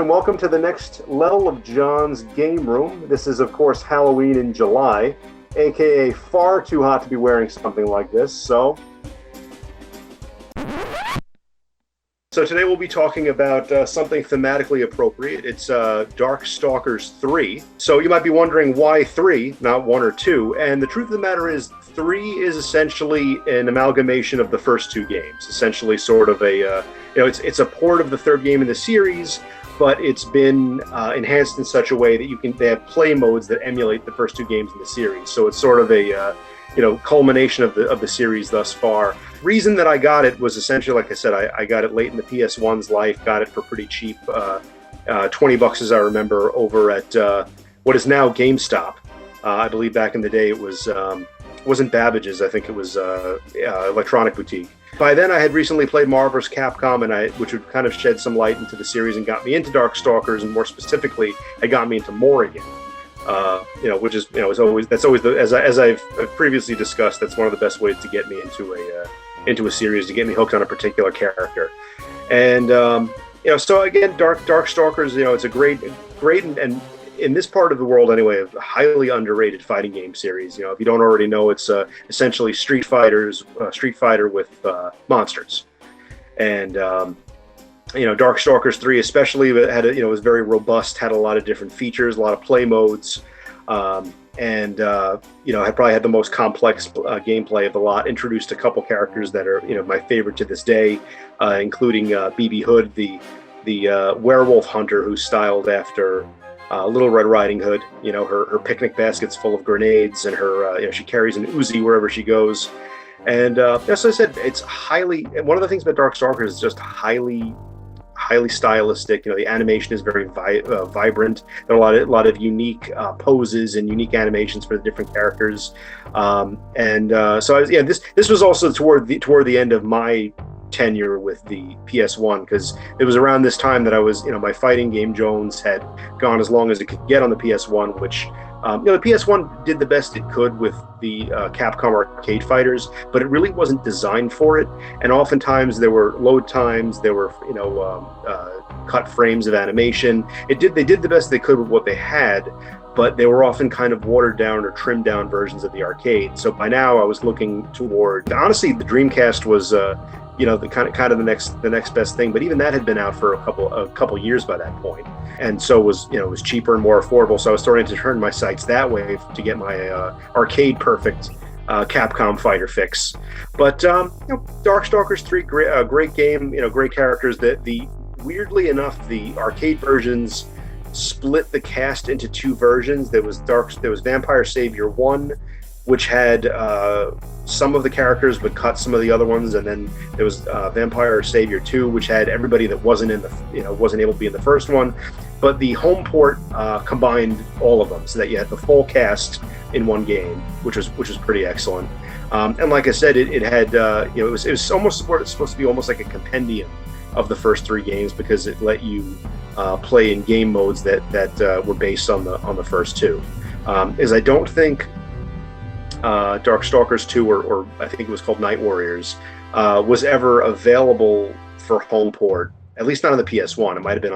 and welcome to the next level of John's Game Room. This is, of course, Halloween in July, aka far too hot to be wearing something like this, so today we'll be talking about something thematically appropriate. It's Darkstalkers 3. So you might be wondering why 3, not 1 or 2, and the truth of the matter is 3 is essentially an amalgamation of the first 2 games. Essentially sort of a, it's a port of the third game in the series, but it's been enhanced in such a way that they have play modes that emulate the first 2 games in the series. So it's sort of a culmination of the series thus far. Reason that I got it was essentially, like I said, I got it late in the PS1's life, got it for pretty cheap, $20 as I remember, over at what is now GameStop. I believe back in the day it wasn't Babbage's, I think it was Electronic Boutique. By then I had recently played Marvel vs. Capcom, which would kind of shed some light into the series and got me into Darkstalkers, and more specifically, it got me into more again. Which is, that's always as I've previously discussed, that's one of the best ways to get me into a series, to get me hooked on a particular character. And so again, Darkstalkers, it's a great and in this part of the world anyway, a highly underrated fighting game series. If you don't already know, it's essentially Street Fighter with monsters. And Darkstalkers 3 especially was very robust, had a lot of different features, a lot of play modes, and had probably had the most complex gameplay of the lot. Introduced a couple characters that are my favorite to this day, including BB Hood, the werewolf hunter who's styled after Little Red Riding Hood. Her picnic basket's full of grenades, and her she carries an Uzi wherever she goes. And as I said, it's one of the things about Darkstalkers is just highly stylistic. The animation is very vibrant. There are a lot of unique poses and unique animations for the different characters. This was also toward the end of my tenure with the PS1, because it was around this time that I was, my fighting game Jones had gone as long as it could get on the PS1, which the PS1 did the best it could with the Capcom arcade fighters, but it really wasn't designed for it. And oftentimes there were load times, there were cut frames of animation. They did the best they could with what they had, but they were often kind of watered down or trimmed down versions of the arcade. So by now I was looking toward, honestly, the Dreamcast was the kind of the next best thing, but even that had been out for a couple years by that point, and so was cheaper and more affordable. So I was starting to turn my sights that way to get my arcade perfect Capcom fighter fix. But Darkstalkers 3, great game, great characters. Weirdly enough, the arcade versions split the cast into 2 versions. There was Vampire Savior 1, which had some of the characters but cut some of the other ones, and then there was Vampire Savior 2, which had everybody that wasn't able to be in the first one. But the home port combined all of them, so that you had the full cast in one game, which was pretty excellent. And like I said, it had it was almost supposed to be almost like a compendium of the first 3 games, because it let you play in game modes that were based on the first 2. As I don't think Darkstalkers 2, or I think it was called Night Warriors, was ever available for home port, at least not on the PS1. It might have been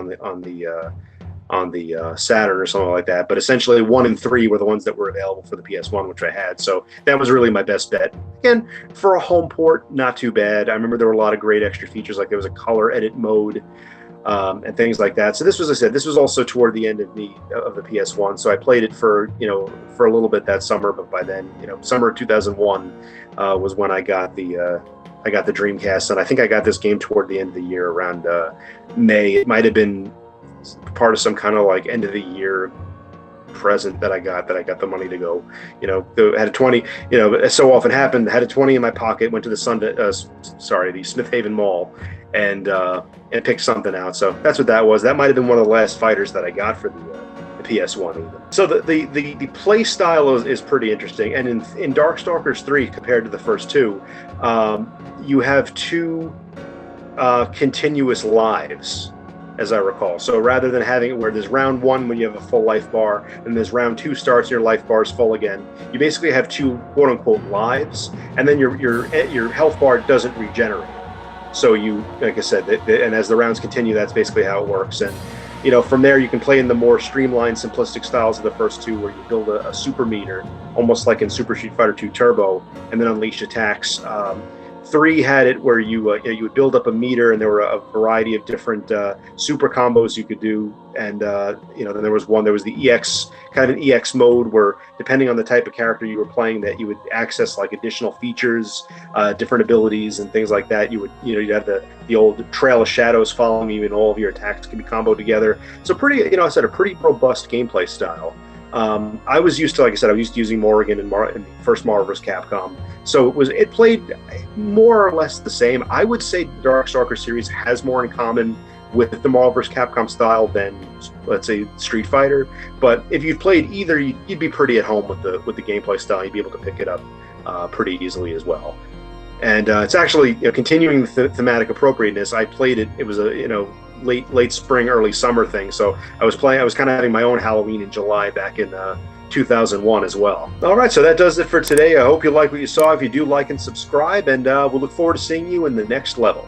on the Saturn or something like that. But essentially 1 and 3 were the ones that were available for the PS1, which I had. So that was really my best bet. Again, for a home port, not too bad. I remember there were a lot of great extra features, like there was a color edit mode, and things like that. So this was also toward the end of the PS1. So I played it for a little bit that summer, but by then, summer of 2001 was when I got the Dreamcast, and I think I got this game toward the end of the year, around May. It might have been part of some kind of like end of the year present that I got the money to go. I had a 20. As so often happened, had a 20 in my pocket, went to the the Smith Haven Mall, and picked something out. So that's what that was. That might have been one of the last fighters that I got for the PS1 even. So the play style is pretty interesting. And in Darkstalkers 3, compared to the first 2, you have 2 continuous lives, as I recall. So rather than having it where there's round 1 when you have a full life bar, and there's round 2 starts and your life bar is full again, you basically have 2 quote unquote lives, and then your health bar doesn't regenerate. So you, like I said, and as the rounds continue, that's basically how it works. And from there you can play in the more streamlined, simplistic styles of the first two, where you build a super meter, almost like in Super Street Fighter 2 Turbo, and then unleash attacks. 3 had it where you would build up a meter, and there were a variety of different super combos you could do. And then there was the EX, kind of an EX mode, where depending on the type of character you were playing, that you would access like additional features, different abilities and things like that. You'd have the old Trail of Shadows following you, and all of your attacks can be comboed together. So pretty, I said, a pretty robust gameplay style. I was used to, like I said, I was used to using Morrigan in the first Marvel vs. Capcom. So it played more or less the same. I would say the Darkstalkers series has more in common with the Marvel vs. Capcom style than, let's say, Street Fighter. But if you've played either, you'd be pretty at home with the gameplay style. You'd be able to pick it up pretty easily as well. And it's actually, continuing the thematic appropriateness. I played it. It was a late spring, early summer thing. So I was kind of having my own Halloween in July back in 2001 as well. All right, so that does it for today. I hope you like what you saw. If you do, like and subscribe, and we'll look forward to seeing you in the next level.